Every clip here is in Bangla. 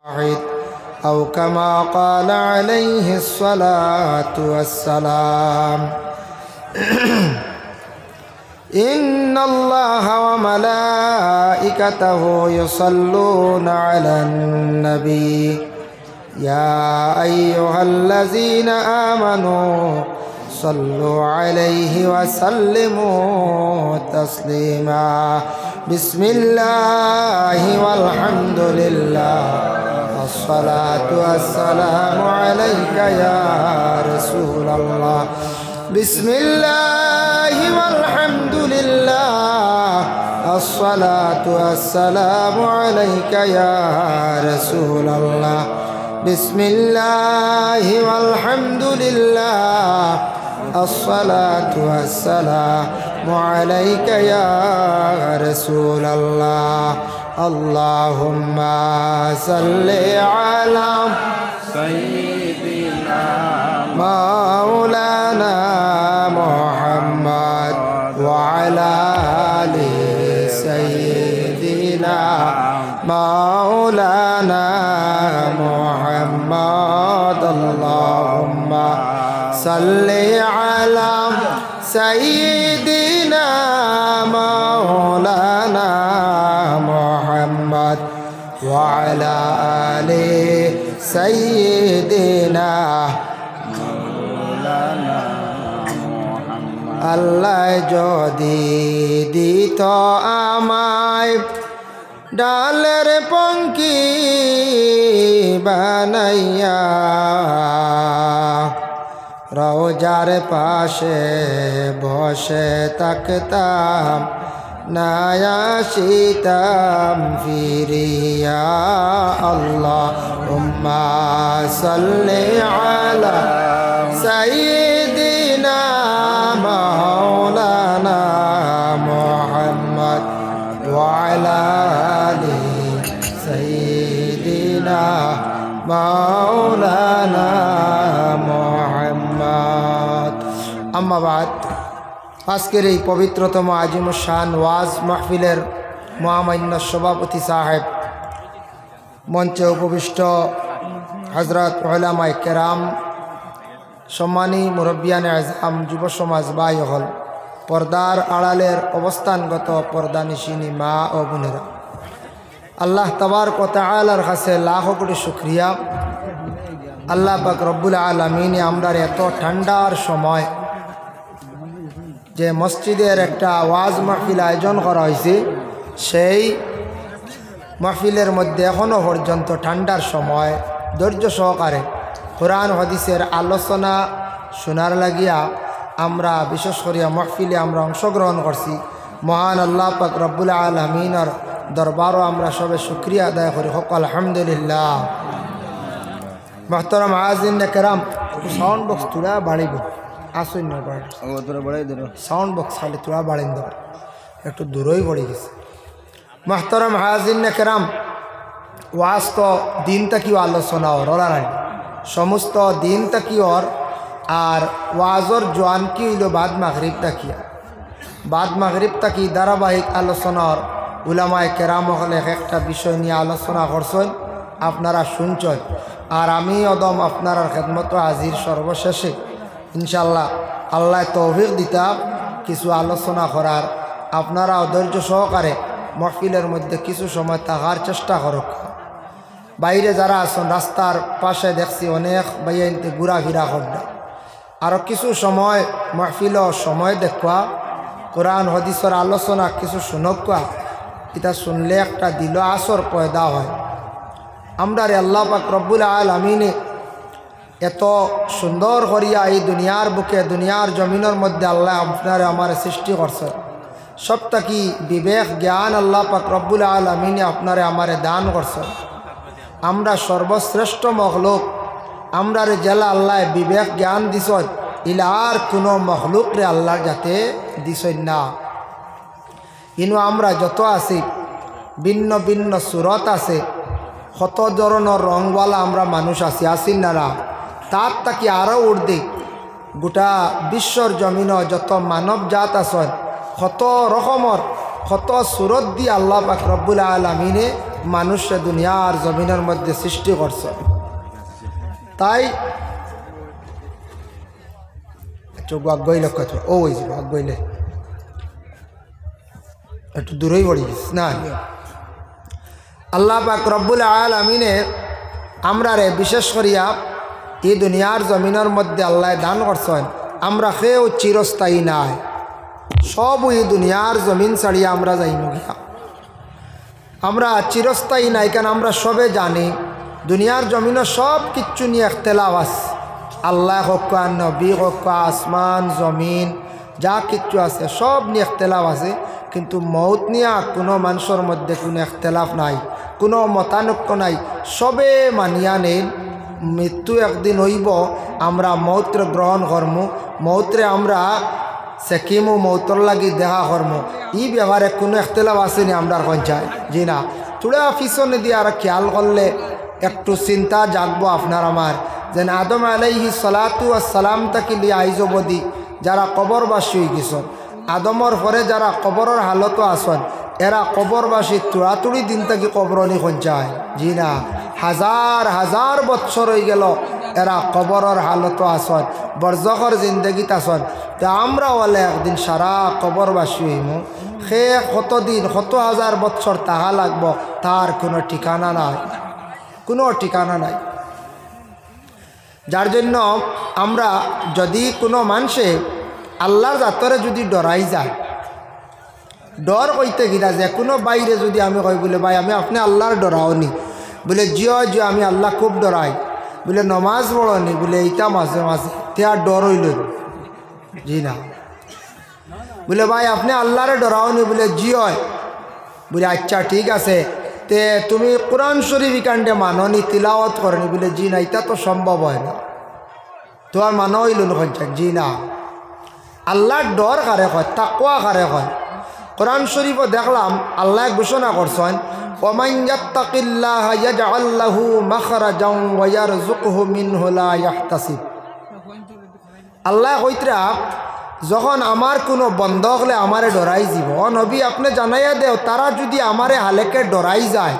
أو كما قال عليه الصلاة والسلام إن الله وملائكته يصلون على النبي يا أيها الذين آمنوا صلوا عليه وسلموا تسليما بسم الله والحمد لله الصلاة والسلام عليك يا رسول الله بسم الله والحمد لله الصلاة والسلام عليك يا رسول الله بسم الله والحمد لله الصلاة والسلام عليك يا رسول الله اللهم صل على سيدنا مولانا محمد وعلى آل سيدنا مولانا محمد اللهم صل على سيدنا مولانا محمد وعلى آل سيدنا مولانا محمد আল্লাহ যদি দিত আমায় ডালের পঙ্কি বানাইয়া রওজার পাশে বসে থাকতাম নায়াসিতাম ফিরিয়া আল্লাহুম্মা সাল্লি আলা সাইয়্যিদিনা মাওলানা মুহাম্মদ ওয়া আলা আলি সাইয়্যিদিনা মাওলানা মুহাম্মদ আম্মা বাদ আজকের এই পবিত্রতম আজিমুশান ওয়াজ মাহফিলের মহামান্য সভাপতি সাহেব, মঞ্চে উপবিষ্ট হযরত উলামায়ে কেরাম, সম্মানী মুরব্বিয়ানে আজম, যুব সমাজ ভাই হল, পর্দার আড়ালের অবস্থানগত পর্দানিশিনী মা ও বোনেরা, আল্লাহ তাবারক ওয়া তাআলার কাছে লাখ কোটি শুকরিয়া। আল্লাহ পাক রব্বুল আলামিন আমরার এত ঠান্ডার সময় যে মসজিদের একটা ওয়াজ মাহফিল আয়োজন করা হয়েছে, সেই মাহফিলের মধ্যে এখনও পর্যন্ত ঠান্ডার সময় ধৈর্য সহকারে কোরআন হাদিসের আলোচনা শোনার লাগিয়া আমরা বিশেষ করিয়া মাহফিলে আমরা অংশগ্রহণ করছি। মহান আল্লাহ পাক রব্বুল আলামিনের দরবারও আমরা সবে শুকরিয়া আদায় করি, হোক আলহামদুলিল্লাহ। মোহতারাম হাজিরিন কেরাম, সাউন্ড বক্স তোরা বাড়িব আসুন না, সাউন্ড বক্স খালি তোরা বাড়িন দেবার একটু দূরই পড়ে গেছে। মোহতারাম হাজিরিন কেরাম, ওয়াজ তো দিন তাকিও আলোচনা ওর ওরানি সমস্ত দিন তাকিওর, আর ওয়াজর জোয়ান কি হইল বাদ মাগরিব তাকিয়া, বাদ মাগরিব তাকি ধারাবাহিক আলোচনার উলামায়ে কেরাম হলে একটা বিষয় নিয়ে আলোচনা করছেন, আপনারা শুনছেন, আর আমি অদম আপনার খেদমত হাজির সর্বশেষে ইনশাল্লাহ আল্লাহ তৌফিক দিতা কিছু আলোচনা করার। আপনারা ধৈর্য সহকারে মাহফিলের মধ্যে কিছু সময় থাকার চেষ্টা করুক। বাইরে যারা আছেন রাস্তার পাশে দেখছি অনেক বাইতে ঘোরাফেরা করবে, আরও কিছু সময় মাহফিল সময় দেখবা, কোরআন হাদিসের আলোচনা কিছু শুনকা, এটা শুনলে একটা দিল আসর পয়দা হয়। আমরা রে আল্লাহ পাক রব্বুল আলামিনে এত সুন্দর করিয়া এই দুনিয়ার বুকে দুনিয়ার জমিনের মধ্যে আল্লাহ আপনারে আমার সৃষ্টি করছে, সবটা কি বিবেক জ্ঞান আল্লাহ পাক রব্বুল আলামিনে আপনারে আমারে দান করছে। আমরা সর্বশ্রেষ্ঠ মখলুক, আমরা রে জেলা আল্লাহ বিবেক জ্ঞান দিছ, ইলা আর কোনো মখলুক রে আল্লাহ যাতে দিছ না। কিন্তু আমরা যত আছি ভিন্ন ভিন্ন সুরত আছে, কত ধরনের রংওয়ালা আমরা মানুষ আছি, আসি নারা, তার তাকি আরও উর্দি গোটা বিশ্বর জমিন যত মানব জাত আছেন কত রকমর কত সুরত দিয়ে আল্লাহ পাক রব্বুল আলামিনে মানুষে দুনিয়ার জমিনের মধ্যে সৃষ্টি করছ। তাই চোখ আগ্গইল কথা ও ওই যাব আগ্গইলে একটু দূরেই পড়ি গেছিস না। আল্লাহ পাক রব্বুল আলামিনে আমরা রে বিশেষ করিয়া এই দুনিয়ার জমিনের মধ্যে আল্লাহ দান করছেন। আমরা কেউ চিরস্থায়ী নাই, সব এই দুনিয়ার জমিন ছাড়িয়া আমরা যাইমু গিয়া। আমরা চিরস্থায়ী নাই, কেন আমরা সবে জানি দুনিয়ার জমিনে সব কিচ্ছু নিয়ে ইখতিলাফ আছে। আল্লাহ হোক, নবী হোক, আসমান জমিন যা কিচ্ছু আছে সব নিয়ে ইখতিলাফ আছে, কিন্তু মৌত নিয়ে কোনো মানুষের মধ্যে কোনো ইখতিলাফ নাই, কোনো মতানৈক্য নাই। সবে মানিয়া নেন মৃত্যু একদিন হইব, আমরা মৌত্রে গ্রহণ করম, মৌত্রে আমরা সেকিমু, মৌতর লাগি দেখা করম। ই ব্যাপারে কোনো ইখতিলাফ আসেনি আমরা পঞ্চায়েত জি না। থোড়া পিছনে দিয়ে আর খেয়াল করলে একটু চিন্তা জাগবো আপনার আমার, যেন আদম আলাইহিস সালাতু ওয়াস সালাম তাকে লিয়ে আইজবদি যারা কবরবাসী হয়ে গেছেন, আদমর পরে যারা কবরের হালত আসন, এরা কবরবাসী তুড়াতুড়ি দিন থেকে কবরনি পঞ্চায় জি না। হাজার হাজার বৎসর হয়ে গেল এরা কবরের হালত আসন, বরজখর জিন্দগিত আসন। তো আমরা বলে একদিন সারা কবরবাসী হইম, সে কতদিন কত হাজার বৎসর তাহা লাগব তার কোনো ঠিকানা নাই, কোনো ঠিকানা নাই। যার জন্য আমরা যদি কোনো মানুষে আল্লাহর জাতরে যদি ডরাই যায়, ডর কইতে গিরা যে কোনো বাইরে যদি আমি কই বলে ভাই আমি আপনি আল্লাহর ডরাওনি, বলে জিও জিও আমি আল্লাহ খুব ডরাই, বলে নমাজ পড়নি, বলে এইটা মাঝে মাঝে তে আর ডর হইল জি না। বলে ভাই আপনি আল্লাহরে ডরাওনি, বলে জিও, বলে আচ্ছা ঠিক আছে, তে তুমি কোরআন শরীফ কাণ্ডে মাননি, তিলাওয়াত করনি, বলে জি না, এটা তো সম্ভব হয় না, তো আর মানো হইল না জি না। আল্লাহর ডর কারে হয়, তাকওয়া কারে হয়। কোরআন শরীফও দেখলাম আল্লাহ ঘোষণা করছেন, ওমান ইয়াত্তাকিল্লাহ ইয়াজআল লাহু মাখরাজান ওয়া ইয়ারযুকহু মিনহু লা ইয়াহতাসিব। আল্লাহ কইতরা যখন আমার কোনো বন্ধ হলে আমারে ডরাই যাব, নবী আপনি জানাইয়া দেও তারা যদি আমারে হালেকে ডরাই যায়,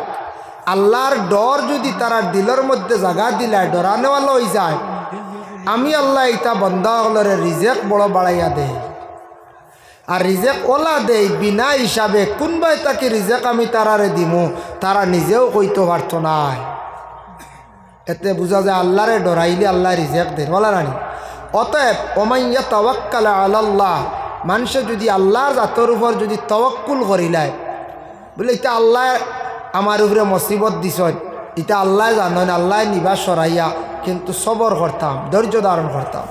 আল্লাহর ডর যদি তারা দিলের মধ্যে জায়গা দিলায় ডরানেওয়ালা হয়ে যায়, আমি আল্লাহ ইটা বন্ধ হলরে রিজেক বড় বাড়াইয়া দেয়। আর রিজেক ওলা দেই বিনা হিসাবে, কোনবাই তাকে রিজেক আমি তারারে দিমু তারা নিজেও কইতে পারত না। এতে বোঝা যায় আল্লাহরে ডরাইলে আল্লাহ রিজেক দেন ওলা রানি। অতএব ওমাইয়া তাওয়াক্কাল আলাল্লাহ, মানুষে যদি আল্লাহর জাতের উপর যদি তাওয়াক্কুল করিলায়, বলে এটা আল্লাহ আমার উপরে মুসিবত দিছেন, এটা আল্লাহ জানেন, আল্লাহ নিবাস সরাইয়া কিন্তু সবর করতাম, ধৈর্য ধারণ করতাম।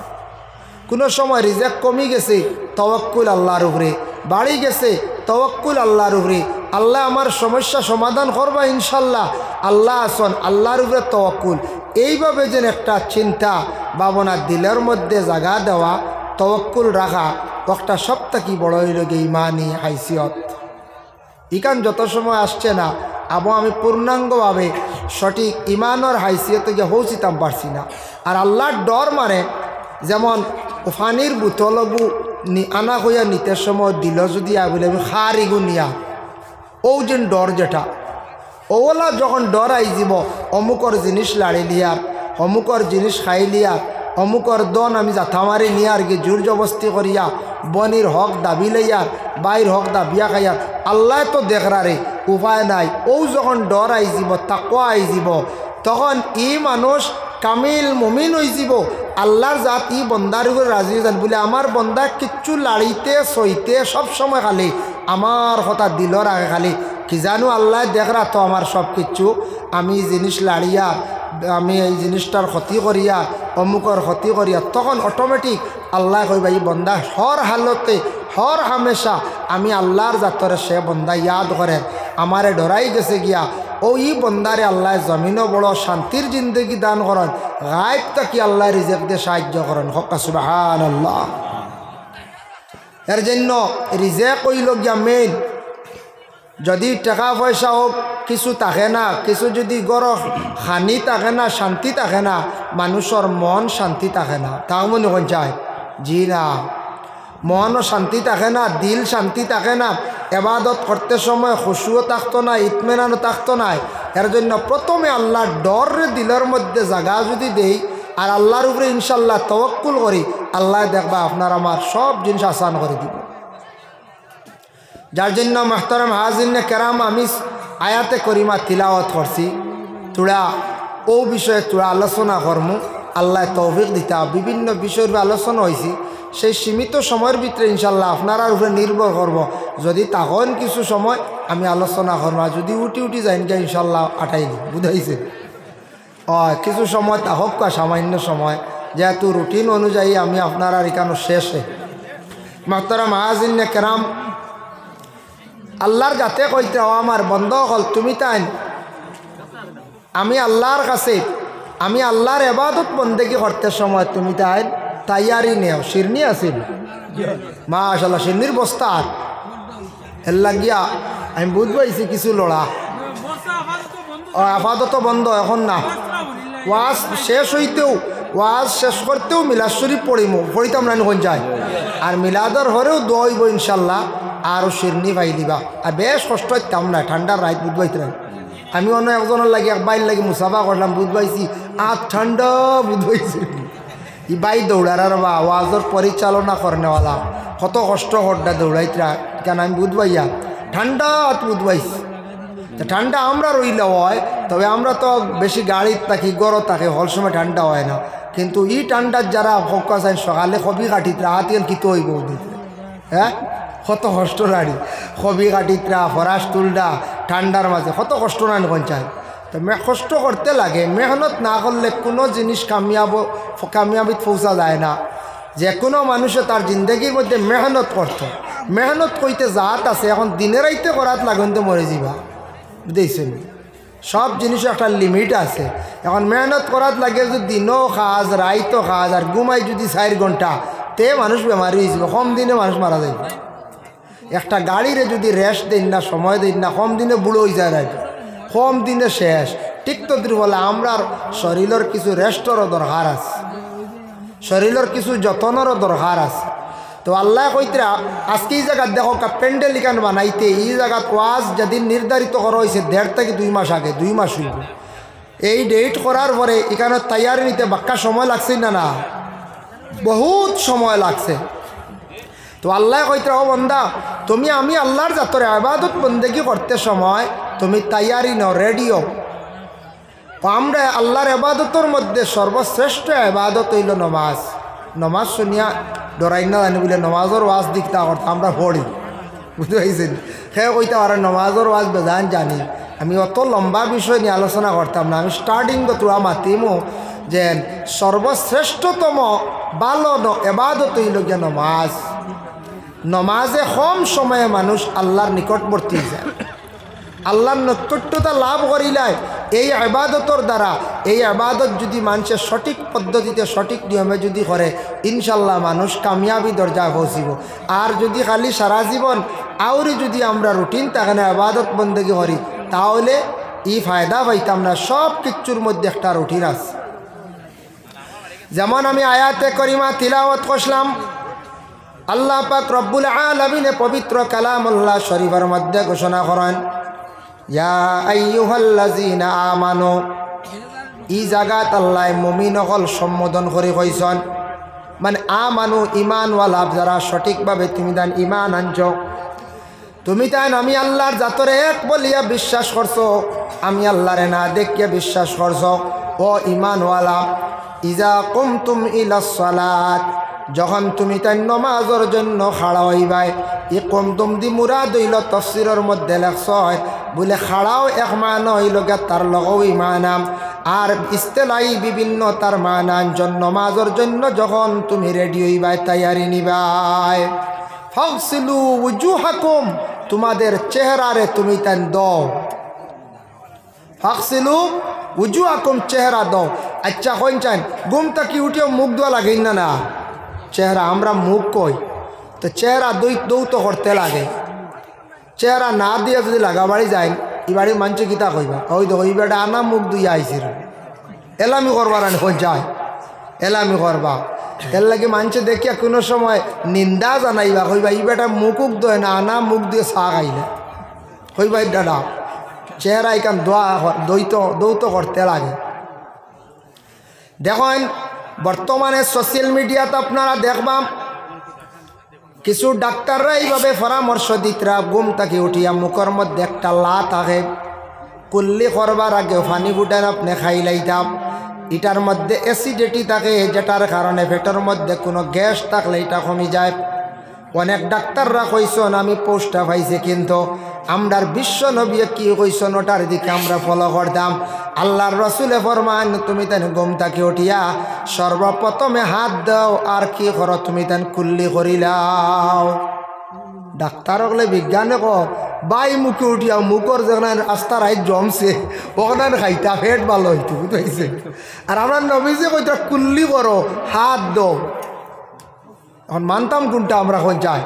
কোনো সময় রিজেক কমি গেছে, তাওয়াক্কুল আল্লাহর উপরে, বাড়ি গেছে, তাওয়াক্কুল আল্লাহর উপরে, আল্লাহ আমার সমস্যা সমাধান করবা ইনশাল্লাহ, আল্লাহ আসন, আল্লাহর উপরে তাওয়াক্কুল। এইভাবে যেন একটা চিন্তা ভাবনা দিলের মধ্যে জায়গা দেওয়া, তাওয়াক্কুল রাখা, একটা সবথেকে বড় হইল গিয়ে ইমানি হাইসিয়ত। ইকান যত সময় আসছে না আবো আমি পূর্ণাঙ্গভাবে সঠিক ইমানের হাইসিয়তে গিয়ে পৌঁছিতাম পারছি না। আর আল্লাহর ডর মানে যেমন পানির বোতলগু আনা হইয়া নিতে সময় দিল যদি বলে আমি খারিগু নিয়া, ও যেন ডর যেটা ওলা যখন ডর আই যাব, অমুকর জিনিস লাড়ি লিয়ার, অমুকর জিনিস খাই লিয়ার, অমুকর দন আমি জাথা মারি নিয়ার গিয়ে জোর জবস্তি করিয়া বনির হক দাবি লইয়ার, বাইর হক দাবিয়া খাইয়ার, আল্লাহ তো দেখরা রে উপায় নাই। ও যখন ডর আই যাব, তাকওয়া আই যাব, তখন ই মানুষ কামিল মুমিন হয়ে যাব। আল্লাহর জাত ই বন্দার উপরে রাজি যান, বলে আমার বন্দা কিচ্ছু লাড়িতে সইতে সব সময় খালি আমার কথা দিলর আগে খালি কি জানো আল্লাহ দেখরা তো আমার সব কিচ্ছু, আমি জিনিস লাড়িয়া আমি এই জিনিসটার ক্ষতি করিয়া অমুকর ক্ষতি করিয়া, তখন অটোমেটিক আল্লাহ কইবা এই বন্দা হর হালতে হর হামেশা আমি আল্লাহর জাতরে সে বন্দা ইয়াদ করেন, আমারে ডরাই গেছে গিয়া। ও ই বন্দারে আল্লাহ জমিনও বড় শান্তির জিন্দগি দান করেন, গায়েব তাকি আল্লাহ রিজেক দিয়ে সাহায্য করেন। হক্কা সুবহানাল্লাহ। এর জন্য রিজেক হইল গিয়া মেইন। যদি টাকা পয়সা হোক কিছু থাকে না, কিছু যদি গরম হানি থাকে না, শান্তি থাকে না, মানুষের মন শান্তি থাকে না, তাও মনে কোন চায় জি না, মনও শান্তি থাকে না, দিল শান্তি থাকে না। এবাদত করতে সময় খুশুও থাকতো না, ইতমেনানও থাকতো না। এর জন্য প্রথমে আল্লাহর ডর দিলের মধ্যে জাগা যদি দেই আর আল্লাহর উপরে ইনশাল্লাহ তওয়াক্কুল করি, আল্লাহ দেখবা আপনার আমার সব জিনিস আসান করে দিব। যার জন্য মুহতারাম হাজিরিনে কেরাম, আমি আয়াতে করিমা তিলাওয়াত করছি, তোরা ও বিষয়ে তোরা আলোচনা করমু, আল্লাহ তৌফিক দিতা। বিভিন্ন বিষয়ের আলোচনা হয়েছি, সেই সীমিত সময়ের ভিতরে ইনশাল্লাহ আপনারা উপরে নির্ভর করব। যদি তখন কিছু সময় আমি আলোচনা করবো, আর যদি উঠি যাইন কে ইনশাল্লাহ আটাইনি, বুঝাইছে? কিছু সময় তাহক সামান্য সময়, যেহেতু রুটিন অনুযায়ী আমি আপনারা এখানে শেষে। মুহতারাম হাজিরিনে কেরাম, আল্লাহর যাতে কইতে আমার বন্ধ হল তুমি তাই আমি আল্লাহর কাছে, আমি আল্লাহর ইবাদত বন্দেগী করতে সময় তুমি তাই তাইয়ারি নেও। শিরনি আছিল মাশাআল্লাহ, শিরনির বস্তা আর এর লাগিয়া আমি বুঝ পাইছি কিছু লড়া আপাতত বন্ধ এখন না। ওয়াজ শেষ হইতেও, ওয়াজ শেষ করতেও মিলাদ শরীফ পড়িতাম না কোন যায়, আর মিলাদর হরেও দইব ইনশাল্লাহ, আরও শিরনি পাই দিবা। আর বেশ কষ্ট হইতাম না, ঠান্ডার রাত বুধ পাইতাম। আমি অন্য একজনের লাগে এক বাইর লাগে মুসাফা করলাম, বুধ পাইছি আর ঠান্ডা বুধ পাইছি। ই বাই দৌড়ার বা ওয়াজর পরিচালনা করেনেওয়ালা কত কষ্ট হড্ডা দৌড়াইতরা, কেন আমি বুধ পাইয়া ঠান্ডা বুধ পাইছি। ঠান্ডা আমরা রইলে হয়, তবে আমরা তো বেশি গাড়িত থাকি, গড় থাকি, হল সময় ঠান্ডা হয় না। কিন্তু ই ঠান্ডার যারা ফোকাস আইন সকালে কবি কাটিতরা হাতিয়ান কিতো হইব দিতে, হ্যাঁ কত কষ্ট রাড়ি কবি কাটিতরা ফরাস তুলডা ঠান্ডার মাঝে কত কষ্ট রান পঞ্চায়েত। তো কষ্ট করতে লাগে, মেহনত না করলে কোনো জিনিস কামিয়াবিত পৌঁছা যায় না। যে কোনো মানুষে তার জিন্দগির মধ্যে মেহনত করত, মেহনত কইতে জাত আছে, এখন দিনে রাইতে করাত লাগুন তো মরে যাবা, বুঝেছেন? সব জিনিসের একটা লিমিট আছে। এখন মেহনত করাত লাগে যদি দিনও কাজ রাইতো কাজ আর ঘুমাই যদি 4 ঘন্টা, তে মানুষ বেমারি হয়ে যাবে, কম দিনে মানুষ মারা যাবে। একটা গাড়িরে যদি রেস্ট দেন না, সময় দেন না, কম দিনে বুড়ো হয়ে যায়, রাইট কম দিনে শেষ। ঠিক তো বলে আমরা শরীরের কিছু রেস্টরও দরকার আছে, শরীরের কিছু যত্নেরও দরকার আছে। তো আল্লাহ কইতরা আজকে এই জায়গা দেখো প্যান্ডেল ইকান বানাইতে, এই জায়গা ওয়াজ যেদিন নির্ধারিত করা হয়েছে 1.5 থেকে 2 মাস আগে, 2 মাস হইব। এই ডেট করার পরে এখানে তৈয়ারি নিতে বাক্কা সময় লাগছে না, না বহুত সময় লাগছে। তো আল্লাহ কইতরা ও বন্দা, তুমি আমি আল্লাহর জাতরে ইবাদত বন্দেগী করতে সময় তুমি তৈয়ারি নাও, রেডিও। আমরা আল্লাহর ইবাদতের মধ্যে সর্বশ্রেষ্ঠ ইবাদত হইল নমাজ। নমাজ শুনিয়া ডরাই না জানি বলে নমাজের ওয়াজ দিকতা করতে আমরা পড়ি, বুঝতে পারছেন? সে কইতে পারে নমাজের ওয়াজ বেজান জানি। আমি অত লম্বা বিষয় নিয়ে আলোচনা করতাম না, আমি স্টার্টিং তোরা মাতিমো যে সর্বশ্রেষ্ঠতম ভালো ইবাদত হইল গিয়া নমাজ। নমাজে কম সময়ে মানুষ আল্লাহর নিকটবর্তী যায়, আল্লাহর নৈকট্যতা লাভ করিলায় এই ইবাদতর দ্বারা। এই ইবাদত যদি মানুষের সঠিক পদ্ধতিতে সঠিক নিয়মে যদি করে, ইনশাল্লাহ মানুষ কামিয়াবি দরজায় পৌঁছিব। আর যদি খালি সারা জীবন আউরি যদি আমরা রুটিন তাখানে ইবাদত বন্দেগী করি, তাহলে ই ফায়দা পাইতাম না। সব কিছুর মধ্যে একটা রুটিন আছে। যেমন আমি আয়াতে করিমা তিলাওয়াত করলাম, আল্লাহ পাক রব্বুল আলামিনে পবিত্র কালামুল্লাহ শরীফের মধ্যে ঘোষণা করেন, ইয়া আইয়ুহাল্লাযীনা আমানু। এই জায়গাত আল্লাহ মুমিন হল সম্বোধন করে কইছেন, মানে আমানু ইমানওয়ালা যারা সঠিকভাবে তুমি তান ইমান আনছ, তুমি তাই আমি আল্লাহর জাতরে এক বলিয়া বিশ্বাস করছো, আমি আল্লাহরে না দেখিয়া বিশ্বাস করছো। ও ইমানওয়ালা, ইজা কুমতুম ইলাস সালাত, যখন তুমি তাই নমাজের জন্য খাড়া হইবাই। ই কুমতুম দি মুরাদ হইল তাফসীরের মধ্যে লেখছ হয় বলে খাড়াও এক মান হইল গে, তার লগও ইমানাম। আর ইস্তেলাই বিভিন্ন তার মানান নমাজের জন্য যখন তুমি রেডি হইবাই, তৈয়ারি নিবাই। ফাগসিলু উজুহাকুম, তোমাদের চেহারারে তুমি তাই দাও। ফাগসিলু উজুহাকুম, চেহারা দাও। আচ্ছা কইন চান ঘুমটা কি উঠিও মুখ ধোয়া লাগেন না? না, চেহারা আমরা মুখ কই, তো চেহারা দৌত করতে লাগে। চেহারা না দিয়ে যদি লাগা বাড়ি যায়, এই বাড়ির মানুষে গীতা কইবা, ওই তো ওই বেটা আনা মুখ দুই আইসির, এলামি করবার আনি যায়, এলামি করবা। এর লাগে মানুষে দেখিয়া কোনো সময় নিন্দা জানাইবা কইবা ই বেটা মুকুক দয় না আনা মুখ দিয়ে চা খাইলে কইবা দাদা চেহারা এখান দৌত করতে লাগে। দেখেন বর্তমানে সোশ্যাল মিডিয়াতে আপনারা দেখবাম কিছু ডাক্তাররা এইভাবে পরামর্শ দিতরা ঘুম থেকে উঠিয়া মুখের মধ্যে একটা লা থাকে, কুল্লি করবার আগে পানি ফুটান আপনি খাইলাইতাম। এটার মধ্যে অ্যাসিডিটি থাকে, যেটার কারণে পেটের মধ্যে কোনো গ্যাস থাকলে এটা কমে যায়। অনেক ডাক্তাররা কইসন, আমি পোস্টটা পাইছি, কিন্তু আমরার বিশ্ব নবী কি কইসন ওটার দিকে আমরা ফলো করতাম। আল্লাহর রসুলে ফরমান, তুমি তেন ঘুম থেকে উঠিয়া সর্বপ্রথমে হাত দাও, আর কি করো তুমি তেন কুল্লি করিলাও। ডাক্তার হলে বিজ্ঞানে বাই মুখে উঠিয়া মুখর যেখানে রাস্তার আই জমছে ওখানে খাইতা পেট ভালো হইতো, বুঝাইছে। আর আমরা নবীজে কইতা কুল্লি করো, হাত দাও। এখন মানতাম কোনটা আমরা কোন চাই।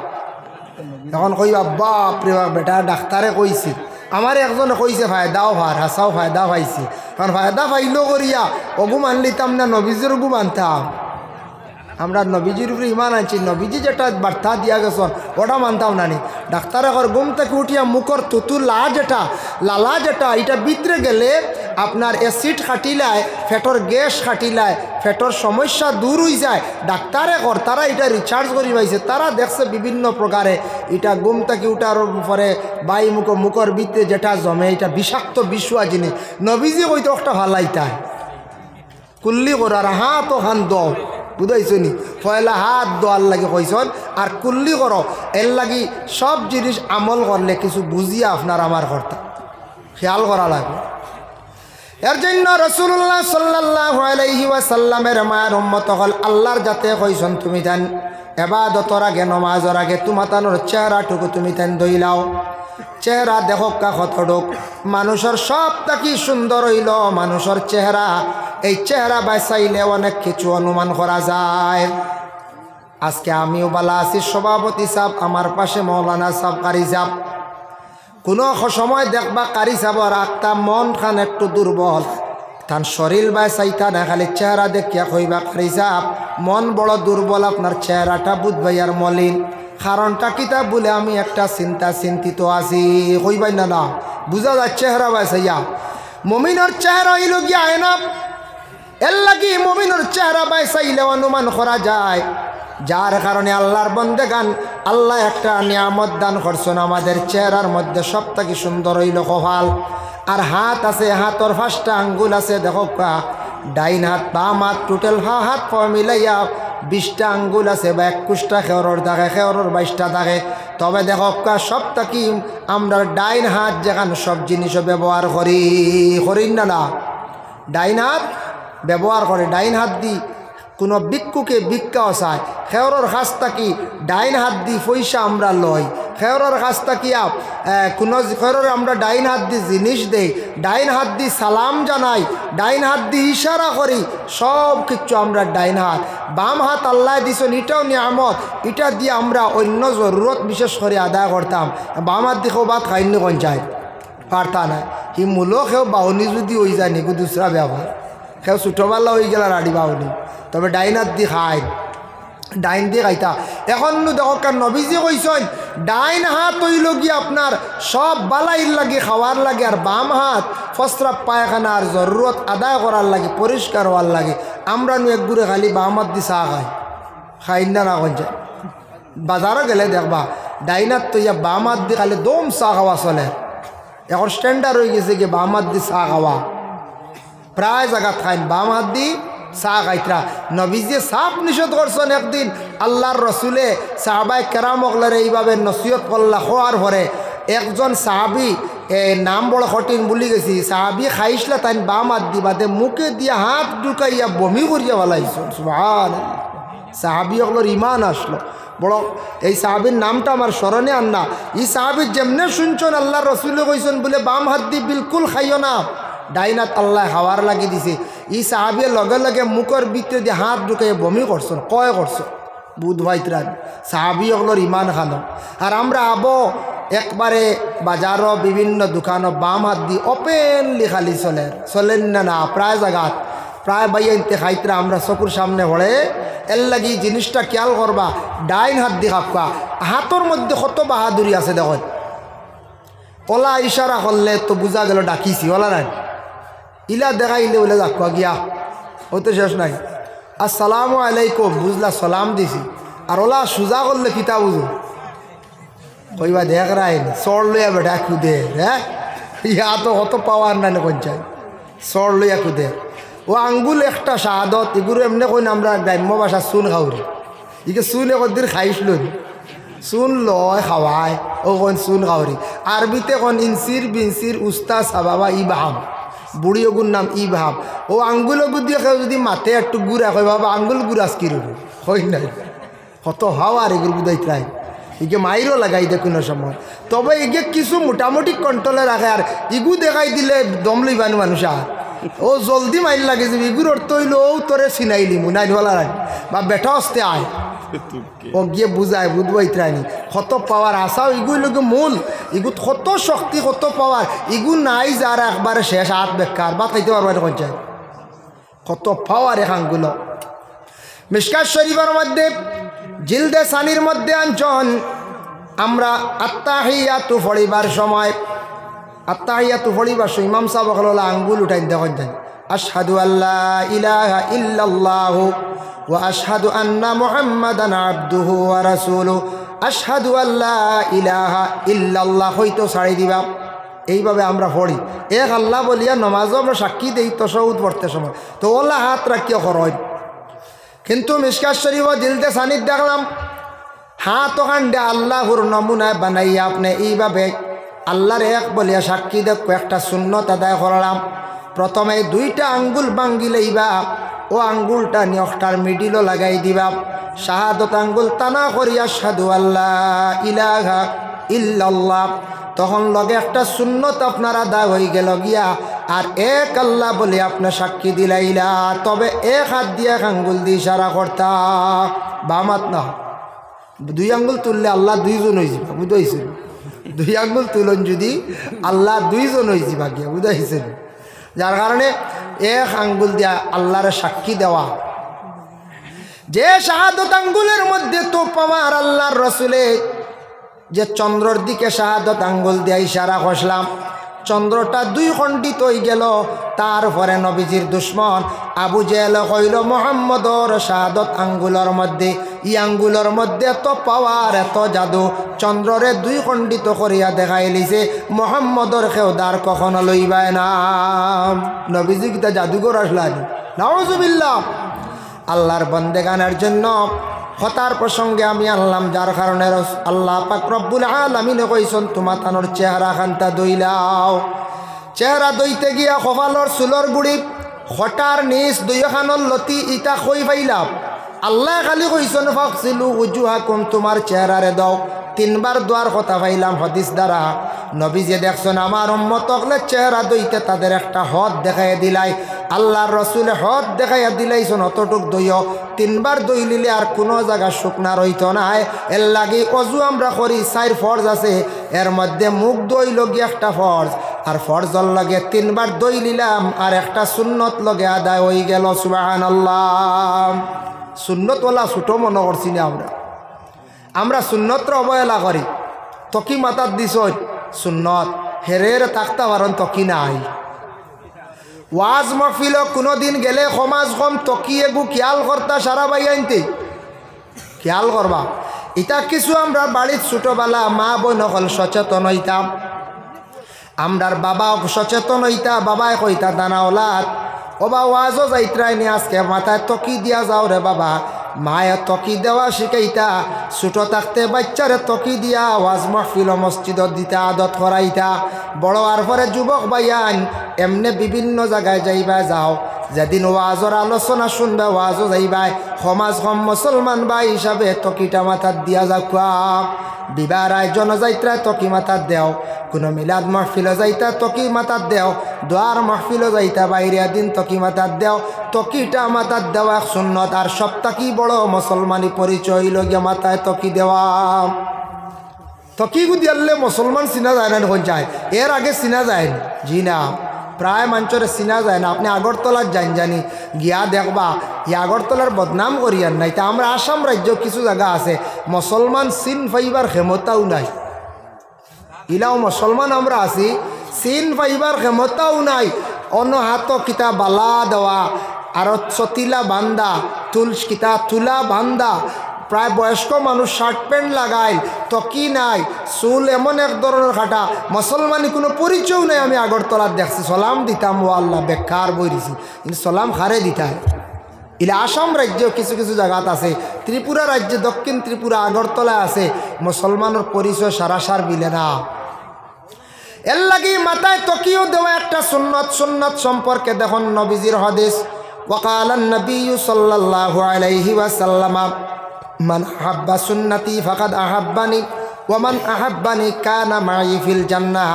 এখন কইবা বাপরে বাপ বেটা ডাক্তারে কইছি, আমার একজনে কইছে ফায়দাও ভার হাসাও ফায়দা পাইছি। কারণ ফায়দা পাইলেও করিয়া অগু মানলিতাম না, নবীজির অগু মানতাম। আমরা নবীজির উপরে ইমান আনছি, নবীজি যেটা বার্তা দিয়া গেছেন ওটা মানতাম না নি। ডাক্তারে কর ঘুম থেকে উঠিয়া মুখর তুতু লালা যেটা এটা ভিতরে গেলে আপনার অ্যাসিড খাটিলায়, ফেটর গ্যাস খাটিলায়, ফেটর সমস্যা দূর হয়ে যায়। ডাক্তারে কর তারা এটা রিচার্জ করি পাইছে, তারা দেখছে বিভিন্ন প্রকারে এটা ঘুম থেকে উঠার পরে বাই মুখর ভিতরে যেটা জমে এটা বিষাক্ত বিষুয়া জিনিস। নবীজি কইতো একটা ভালাইতায় কুল্লি করার হাত ও হান দাও, বুঝাইছো নি। পয়লা হাত দোয়ার লাগে কইসন, আর কুল্লি করো এর লাগি সব জিনিস আমল করলে কিছু বুঝিয়া আপনার আমার কর্তা খেয়াল করা লাগবে। এর জন্য রাসূলুল্লাহ সাল্লাল্লাহু আলাইহি ওয়াসাল্লামের মায়ের উম্মত হল আল্লাহর যাতে কইসন তুমি তেন ইবাদতর আগে নামাজের আগে তোমাতানোর চেহারাটুকু তুমি তেন দইলাও। চেহারা দেখো কতটুক মানুষের সব থাকি সুন্দর হইল মানুষের চেহারা। এই চেহারা বাঁচাইলে অনেক কিছু অনুমান করা যায়। আজকে আমিও বালা আছি, সভাপতি সাহেব আমার পাশে মৌলানা সাহেব, কারি সাহেব। কোনো সময় দেখবা কারি সাহেবর একটা মন খান একটু দুর্বল, তার শরীর বাঁচাইতা না, খালি চেহারা দেখিয়া কইবা কারি সাহেব মন বড় দুর্বল, আপনার চেহারাটা বুঝবাইয়ার মলিন। কারণটা কিতা বলে আমি একটা চিন্তিত আছি, কইবাই না না বুঝা যায় চেহারা বাঁচাইয়া। মুমিনের চেহারা হইল গিয়া আয়না, এর লাগি মুমিনের চেহারা বাঁচাইলে অনুমান করা যায়। যার কারণে আল্লাহর বন্দেগান আল্লাহ একটা নিয়ামত দান করছেন আমাদের চেহারার মধ্যে, সব থেকে সুন্দর হইল কপাল। আর হাত আছে, হাতর 5টা আঙ্গুল আছে, দেখো ডাইন হাত বাম হাত টোটাল হাত মিলাইয়া 20টা আঙ্গুল আছে, বা 21টা খেওরর থাকে, খেওরর 22টা থাকে। তবে দেখো সব থাকি আমরা ডাইন হাত যেখানে সব জিনিসও ব্যবহার করি না ডাইন হাত ব্যবহার করে। ডাইন হাত দি কোনো ভিক্ষুকে ভিক্ষাও চায়, খেওরর কাছ থাকি ডাইন হাত দি পয়সা আমরা লই, খেওরর কাছ থাকি কোনো খেওরর আমরা ডাইন হাত দি জিনিস দেই, ডাইন হাত দি সালাম জানাই, ডাইন হাত দি ইশারা করি, সব কিছু আমরা ডাইন হাত। বাম হাত আল্লাহ দিছেন, এটাও নিয়ামত, এটা দিয়ে আমরা অন্য জরুরত বিশেষ করে আদায় করতাম। বাম হাত দি কেউ বাদ খাইনি কোন যায় পারতা নাই, কি মূলক কেউ বাউনি যদি হয়ে যায় নিকু দুসরা ব্যবহার, কেউ ছোটোবেলা হয়ে গেল রাডি বাউনি, তবে ডাইন হাত দি খাই, ডাইন দিয়ে খাইতা। এখন দেখো নবীজি কইছেন ডাইন হাত হইল গিয়ে আপনার সব বালাইর লাগে খাওয়ার লাগে, আর বাম হাত ফসরাব পায়খানার জরুরত আদায় করার লাগে, পরিষ্কার হওয়ার লাগে। আমরা নু একগুড়ে খালি বাম হাত দি চা খাই না না কোন যায়। বাজারও গেলে দেখবা ডাইন হাত তো ইয়া বাম হাত দি খালি দম চা খাওয়া চলে। এখন স্ট্যান্ডার্ড হয়ে গেছে কি বাম হাত দি চা খাওয়া, প্রায় জায়গাত খাইন বাম হাত দি চা খাইতরা। নবীজি সাপ নিষেধ করছেন। একদিন আল্লাহর রসুলে সাহাবাই কেরামকলের এইভাবে নসিহত করলা, খোয়ার পরে একজন সাহাবি নাম বড় কঠিন বলি গেছি, সাহাবি খাইসলা তাই বাম হাত দি বাদে মুখে দিয়ে হাত ঢুকাইয়া বমি করিয়া বলাইছেন। সুবহানাল্লাহ, সাহাবি ওগুলোর ইমান আসলো বড়। এই সাহাবির নামটা আমার স্মরণে আন না। এই সাহাবি যেমনে শুনছেন আল্লাহর রসুলে কইছেন বলে বাম হাত দি বিলকুল খাইও না, ডাইন হাত আল্লাহ খাওয়ার লাগি দিছে। ই সাহাবিয়ে লগে লগে মুখের ভিতরে দিয়ে হাত ঢুকাই বমি করছেন, কয় করছো বুধ ভাইতরা সাহাবি ওগুলোর ইমান খানো। আর আমরা আবো একবারে বাজারও বিভিন্ন দোকানও বাম হাত দি ওপেনলি খালি চলেন না না, প্রায় জায়গাত প্রায় বাইয়া ইনতে খাইতরা আমরা চকুর সামনে পড়ে। এর লাগি জিনিসটা খেয়াল করবা ডাইন হাত দি খাপকা হাতর মধ্যে কত বাহাদুরি আছে দেখো ওলা ইশারা করলে তো বুঝা গেল ডাকিছি ওলা নাই ইলা দেখাইলে বলে যাক্কা গিয়া ও তো শেষ নাই আসসালামু আলাইকুম বুঝলা সালাম দিছি আর ওলা সুজা করলে কিতা বুঝো কইবা দেখ রাইন চর লইয়া বেটা খুদে হ্যাঁ ইয়া তো কত পাওয়ার নাই পঞ্চায়েত চর লইয়া খুদে ও আঙ্গুল একটা শাহাদত এগুলো এমনি কই আমরা গ্রাম্য ভাষা চুন খাওরি ইকে চুন একদিন খাইছিল চুন লয় খাওয়ায় ও কোন চুন খাওরি আরবিতে কোন ইনসির বিনসির উস্তা সাবাবা ইবাহাম বুড়ি ওগুর নাম ইবাহাম ও আঙ্গুল ওগুর দিয়ে কেউ যদি মাথে একটু গুড়া কই বাবা আঙ্গুল গুড়াস কিরব হই নাই কত হাওয়া আর এগুলো বুঝাইতে রায় ইকে মাইরও লাগাই দে কোনো সময় তবে ইগে কিছু মোটামুটি কন্ট্রোলে রাখে আর ইগু দেখাই দিলে দম লইবানো মানুষ আর ও জলদি মাইল লাগে যে ইগুর অর্থ হইল ও তোরে চিনাইলি মুনাইলওয়ালা রানি বা বেটা আসতে আয় ও গিয়ে বুঝায় বুঝবাই রানি কত পাওয়ার আসাও ইগুই লোক মূল ইগু কত শক্তি কত পাওয়ার ইগু নাই যার একবারে শেষ হাত বেকার বা খাইতে পারবা পঞ্চায়েত কত পাওয়ার এখানগুলো মিশকাত শরীফের মধ্যে জিলদে সানির মধ্যে আনছন আমরা আত্তাহিয়াতু পড়িবার সময় আত্তাহিয়াতু পড়িবার সময় ইমাম সাহেব হলো আঙ্গুল উঠাই দেখেন দেন আশহাদু আল্লা ইলাহা ইল্লাল্লাহু ওয়া আশহাদু আন্না মুহাম্মাদান আবদুহু ওয়া রাসূলুহু আশহাদু আল্লা ইলাহা ইল্লাল্লাহ হয়তো ছাড়ি দিবা এইভাবে আমরা পড়ি এক আল্লাহ বলিয়া নমাজও আমরা সাক্ষী দেই তাশাহুদ পড়তে সময় তো ওলা হাত রাখিয়া করয় কিন্তু মিশকাত শরীফ জিলদে সানিদ দেখলাম হাত ওখানটা আল্লাহর নমুনায় বানাইয়া আপনি এইভাবে আল্লাহর এক বলিয়া সাক্ষী দেখ কয়েকটা সুন্নত আদায় করলাম প্রথমে দুইটা আঙ্গুল ভাঙ্গি লইবা ও আঙ্গুলটা নিয়কটার মিডিলও লাগাই দিবা শাহাদত আঙ্গুল টানা করিয়া আশহাদু আল্লাহ ইলাহা ইল্লাল্লাহ তখন লগে একটা সুন্নত আপনার আদায় হয়ে গেল গিয়া আর এক আল্লাহ বলে আপনার সাক্ষী দিলাইলা তবে এক হাত দিয়ে এক আঙ্গুল দিয়ে ইশারা করতা বাম হাত না দুই আঙ্গুল তুললে আল্লাহ দুইজন হয়ে যাবা বুঝাইছেন দুই আঙ্গুল তুলন যদি আল্লাহ দুইজন হয়ে যাবা গিয়া বুঝাইছেন যার কারণে এক আঙ্গুল দিয়া আল্লাহর সাক্ষী দেওয়া যে শাহাদত আঙ্গুলের মধ্যে তো পাওয়ার আল্লাহর রসুলে যে চন্দ্রর দিকে শাহাদত আঙ্গুল দিয়া ইশারা করলাম চন্দ্রটা দুই খণ্ডিত হয়ে গেল তারপরে নবীজির দুশ্মন আবু জেহেল কইল মুহাম্মদর শাহাদত আঙ্গুলের মধ্যে ই আঙ্গুলের মধ্যে এত পাওয়ার এত জাদু চন্দ্ররে দুই খণ্ডিত করিয়া দেখাই লিছে মুহাম্মদর খেউদার কখনো লইবাই না নবীজি কিতা জাদুঘর আসলেন নাউজুবিল্লাহ আল্লাহর বন্দেগানের জন্য হতার প্রসঙ্গে আমি আনলাম যার কারণে আল্লাহ পাক রব্বুল আলামিন কইছেন তোমার তানোর চেহারা খান্তা দইলাও চেহারা দইতে গিয়া কপালর চুলর গুড়ি হটার নিচ দুইখানোর লতি ইটা কই পাইলাম আল্লাহ খালি কইছেন ফাকসিলু উজুহাকুম তোমার চেহারারে দাও তিনবার দোয়ার কথা পাইলাম হদিস দ্বারা নবী যে দেখছেন আমার উম্মত হলে চেহারা দইতে তাদের একটা হদ দেখাই দিলাই আল্লাহর রসুলে হদ দেখাইয়া দিলাইছেন অতটুক দইও তিনবার দই লিলে আর কোনো জায়গা শুকনা রইত নাই এর লাগে অজু আমরা করি 4 ফরজ আছে এর মধ্যে মুখ দই লগে একটা ফরজ আর ফরজর লগে তিনবার দই লিলাম আর একটা সুন্নত লগে আদায় হয়ে গেল সুবহানাল্লাহ সুন্নতওয়ালা ছোটো মনে করছি না আমরা সুন্নতর অবহেলা করি তকি মাতার দিস সুন্নত হেরের তাকতা পারন তকি নাই ওয়াজ মহফিল কোনোদিন গেলে সমাজ কম তকি এগু খেয়াল করতা সারা বাই আনতে খেয়াল করবা ইটা কিছু আমরা বাড়ির ছোটোবেলা মা বোন হল সচেতন হইতাম আমরার বাবা সচেতন হইতা বাবায় কইতা দানা ওলাদ ওবা ওয়াজও যাইত্রাই নি আজকে মাথায় তকি দিয়া যাও রে বাবা মায়ে তকি দেওয়া শিখাইতা ছোটো থাকতে বাচ্চারে তকি দিয়া ওয়াজ মাহফিল মসজিদত দিতা আদত করাইতা বড় আর পরে যুবক বাইয়ান এমনি বিভিন্ন জায়গায় যাইবা যাও যেদিন ওয়াজর আলোচনা শুনবে ওয়াজও যাইবাই সমাজ কম মুসলমান ভাই হিসাবে তকিটা মাথাত দিয়া যাওয়া বিবাহ আয়োজন যাইত্রা তকি মাথাত দেও কোনো মিলাদ মাহফিল যাইতা তকি মাথাত দেও দোয়ার মাহফিল যাইতা বাইরে দিন তকি মাথাত দেও তকিটা মাথাত দেওয়া সুন্নত আর সপ্তাহ কি বড় মুসলমানি পরিচয় লগে মাথায় তকি দেওয়া তকি দিয়ালে মুসলমান চিনা যায় না এখন যায় এর আগে চিনা যায় জি না প্রায় মানুষের চিনা যায় না। আপনি আগরতলার যান জানি গিয়া দেখবা ই আগরতলার বদনাম করিয়ার নাই। তা আমরা আসাম রাজ্য কিছু জায়গা আছে মুসলমান চিন পাইবার ক্ষমতাও নাই। ইলাও মুসলমান আমরা আছি, চিন পাইবার ক্ষমতাও নাই। অন্য হাত কিতা বালা দেওয়া আর চতিলা বান্ধা কিতা তুলা বান্ধা, প্রায় বয়স্ক মানুষ শার্ট প্যান্ট লাগাইল, তকি নাই, চুল এমন এক ধরনের খাটা, মুসলমানি কোনো পরিচয় নাই। আমি আগরতলার দেখছি, সালাম দিতাম ও আল্লাহ বেকার বইছি, কিন্তু সালাম খারে দিতাম। ইলে আসাম রাজ্য কিছু কিছু জায়গাত আছে, ত্রিপুরা রাজ্যে দক্ষিণ ত্রিপুরা আগরতলায় আছে, মুসলমানের পরিচয় সারাসার মিলে না। এর লাগি মাথায় তকিও দেওয়া একটা সুন্নত। সুন্নত সম্পর্কে দেখুন নবীজির হাদিস, ওয়াকাল নবী সাল্লাল্লাহু আলাইহি ওয়াসাল্লাম, মান আহাব্বা সুন্নতি ফাকাদ আহাব্বানি ওয়া মান আহাব্বানি কানা মাই ফিল জান্নাহ।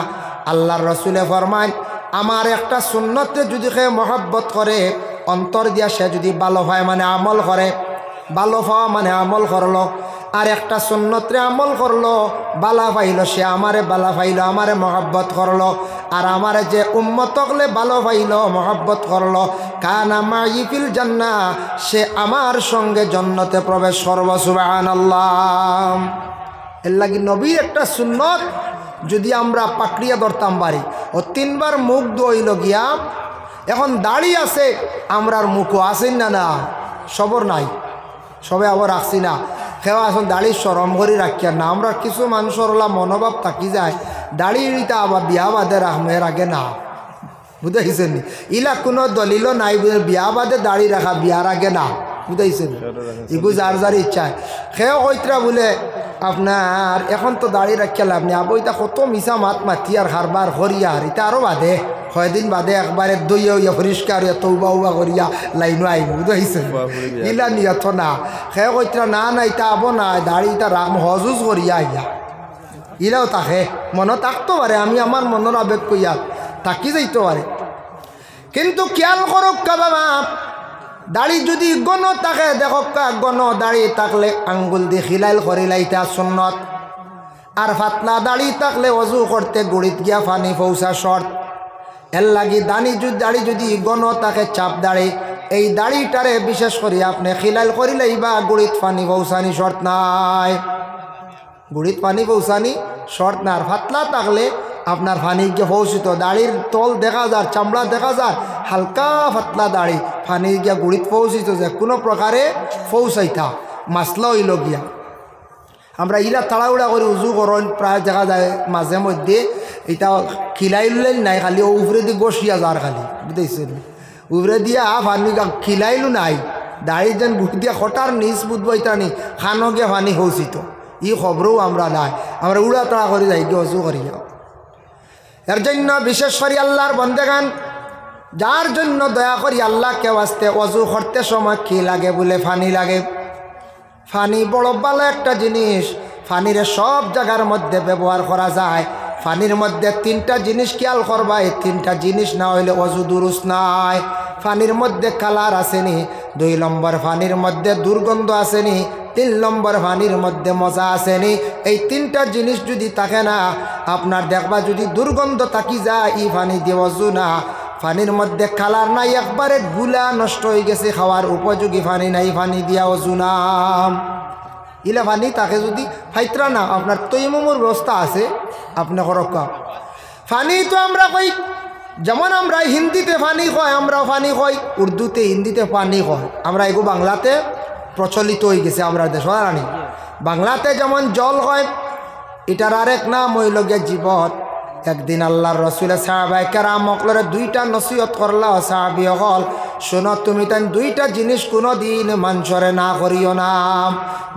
আল্লাহর রাসূলে ফরমায়, আমার একটা সুন্নতে যদি সে মহব্বত করে, অন্তর দিয়া সে যদি ভালো হয় মানে আমল করে, ভালো হওয়া মানে আমল করলো, আর একটা সুন্নতরে আমল করলো, বালা পাইল, সে আমারে বালা পাইল, আমারে মহব্বত করলো, আর আমারে যে উম্মত হলে ভালো পাইল মহব্বত করলো, কানা মাই ফিল জান্নাহ, সে আমার সঙ্গে জান্নাতে প্রবেশ করবে। সুবহানাল্লাহ। এর লাগি নবীর একটা সুন্নত যদি আমরা পাকড়িয়া ধরতাম পারি, ও 3 বার মুখ ধুইল গিয়া, এখন দাড়ি আছে, আমরার মুখও আছেন না, না সবর নাই, সবে আবার রাখছি না, খেওয়া আসুন দাড়ির সরম করে রাখিয়া না। আমরা কিছু মানুষের ওলা মনোভাব থাকি যায়, দাড়িটা আবার বিয়া বাদে রাখমের আগে না, বুঝাইছেন? ইলা কোনো দলিল নাই বিয়া বাদে দাড়ি রাখা বিয়ার আগে না, বুঝাইছেন? ইগু যার যার ইচ্ছায় সেও কইতরা বলে আপনার এখন তো দাড়ি রাখিয়া লাভ নেই, আবো ইতা কত মিশা মাত মাতি আর হারবার হরিয়ার, ইতা আরও বাদে কয়দিন বাদে একবারে দইয়া হইয়া পরিষ্কার হইয়া তৌবা উবা করিয়া লাইনও আইব, বুঝাইছেন? ইলা নিয়ত না। সে কইতরা না না ইতা আবো না, দাড়ি ইতা রাম হজুজ করিয়া আইয়া, ইলাও তাকে মনে থাকতে পারে, আমি আমার মনের আবেগ কইয়া তাকি যাইতে পারে, কিন্তু খেয়াল করক কা বাবা, দাড়ি যদি গণ থাকে দেখক কা, গণ দাড়ি থাকলে আঙ্গুল দিয়ে খিলাইল করিলাইতা সুন্নত, আর ফাতলা দাড়ি থাকলে অজু করতে গুড়িত গিয়া ফানি পৌঁছা শর্ত। এর লাগি দাড়ি যদি গণ থাকে চাপ দাড়ি, এই দাড়িটারে বিশেষ করে আপনি খিলাইল করিলেই বা গুড়িত ফানি পৌঁছানি শর্ত নাই, গুড়িত পানি পৌঁছানি শর্ত না। আর ফাতলা থাকলে আপনার ফানি গিয়ে পৌঁছিত, দাড়ির তল দেখা যায়, চামড়া দেখা যায়, হালকা ফাতলা দাড়ি, ফানি গিয়া গুড়িত পৌঁছিত, যে কোনো প্রকারে পৌঁছাইতা মাসলা হইল গিয়া। আমরা ইলা তাড়াউড়া করে উজু করেন, প্রায় দেখা যায় মাঝে মধ্যে এটা খিলাইলেন নাই, খালি উপরে দিয়ে বসিয়া যার, খালি বুঝতেছেন, উপরে দিয়া ফানি খিলাইলু নাই, দাড়ি যেন গুটি দিয়া খটার নিজ বুধবইতানি খানো গিয়া ফানি পৌঁছিত, ই খবরও আমরা নাই, আমরা উড়া তাড়া করে যাই গিয়ে অজু করি। এর জন্য বিশেষ করে আল্লাহর বন্দেগান, যার জন্য দয়া করি আল্লাহ কেউ আসতে অজু করতে সময় কি লাগে বলে ফানি লাগে। ফানি বড় ভালো একটা জিনিস, ফানিরে সব জায়গার মধ্যে ব্যবহার করা যায়। ফানির মধ্যে 3টা জিনিস খেয়াল করবা, এই 3টা জিনিস না হইলে অজু দুরুস্ত নাই। ফানির মধ্যে কালার আসেনি, 2 নম্বর ফানির মধ্যে দুর্গন্ধ আসেনি, 3 নম্বর ফানির মধ্যে মজা আসেনি। এই 3টা জিনিস যদি থাকে না, আপনার দেখবা যদি দুর্গন্ধ থাকি যায়, ই ফানি দিয়ে অজু না। ফানির মধ্যে কালার নাই, একবারে গুলা নষ্ট হয়ে গেছে, খাওয়ার উপযোগী ফানি নাই, ফানি দিয়া অজু নাম। ইলা ফানি তাকে যদি ফাইত্রা না, আপনার তৈমুমুর ব্যবস্থা আছে, আপনি করকা ফানি তো আমরা কই, যেমন আমরা হিন্দিতে ফানি কয়, আমরাও ফানি কই, উর্দুতে হিন্দিতে ফানি কয়, আমরা এগো বাংলাতে প্রচলিত হয়ে গেছে। আমরা দেশানি বাংলাতে যেমন জল হয়, এটার আরেক নাম হইল গে জীবন। একদিন আল্লাহর রসুলের সাহাবায়ে কেরাম মকলরে 2টা নসিহত করলা, সাহাবী হল শোনো, তুমি তাই 2টা জিনিস কোনোদিন মানুষরে না করিও না,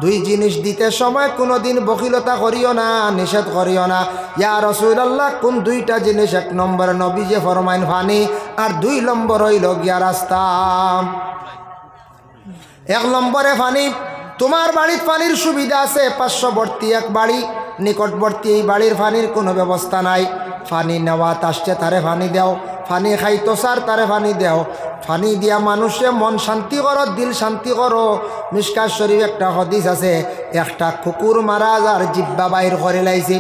2 জিনিস দিতে সময় কোনোদিন বখিলতা করিও না, নিষেধ করিও না। ইয়া রাসূলুল্লাহ, কোন 2টা জিনিস? 1 নম্বর নবী যে ফরমাইন ফানি, আর 2 নম্বর হইল গিয়া রাস্তা। 1 নম্বরে ফানি, তোমার বাড়ির পানির সুবিধা আছে, পার্শ্ববর্তী এক বাড়ি, নিকটবর্তী এই বাড়ির পানির কোনো ব্যবস্থা নাই, পানি নেওয়া আসছে তারে পানি দাও, পানি খাইতো সার তারে পানি দাও, পানি দিয়া মানুষে মন শান্তি করো, দিল শান্তি করো। মিশকাত শরীফ একটা হাদিস আছে, একটা কুকুর মারা যার জিব্বা বাইর করে লাইছে।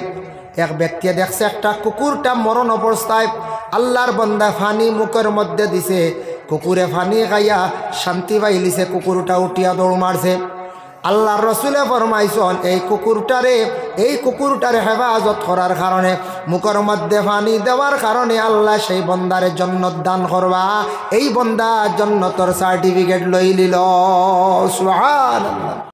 এক ব্যক্তি দেখছে একটা কুকুরটা মরণ অবস্থায়, আল্লাহর বান্দা ফানি মুখের মধ্যে দিছে, কুকুরে ফানি খাইয়া শান্তি পাইলিছে, কুকুরটা উঠিয়া দৌড় মারছে। আল্লাহর রসুলে ফরমাইছেন এই কুকুরটারে হেফাজত করার কারণে, মুখের মধ্যে পানি দেওয়ার কারণে আল্লাহ সেই বন্দারে জান্নাত দান করবা। এই বন্দা জান্নাতের সার্টিফিকেট লই লিল। সুবহানাল্লাহ।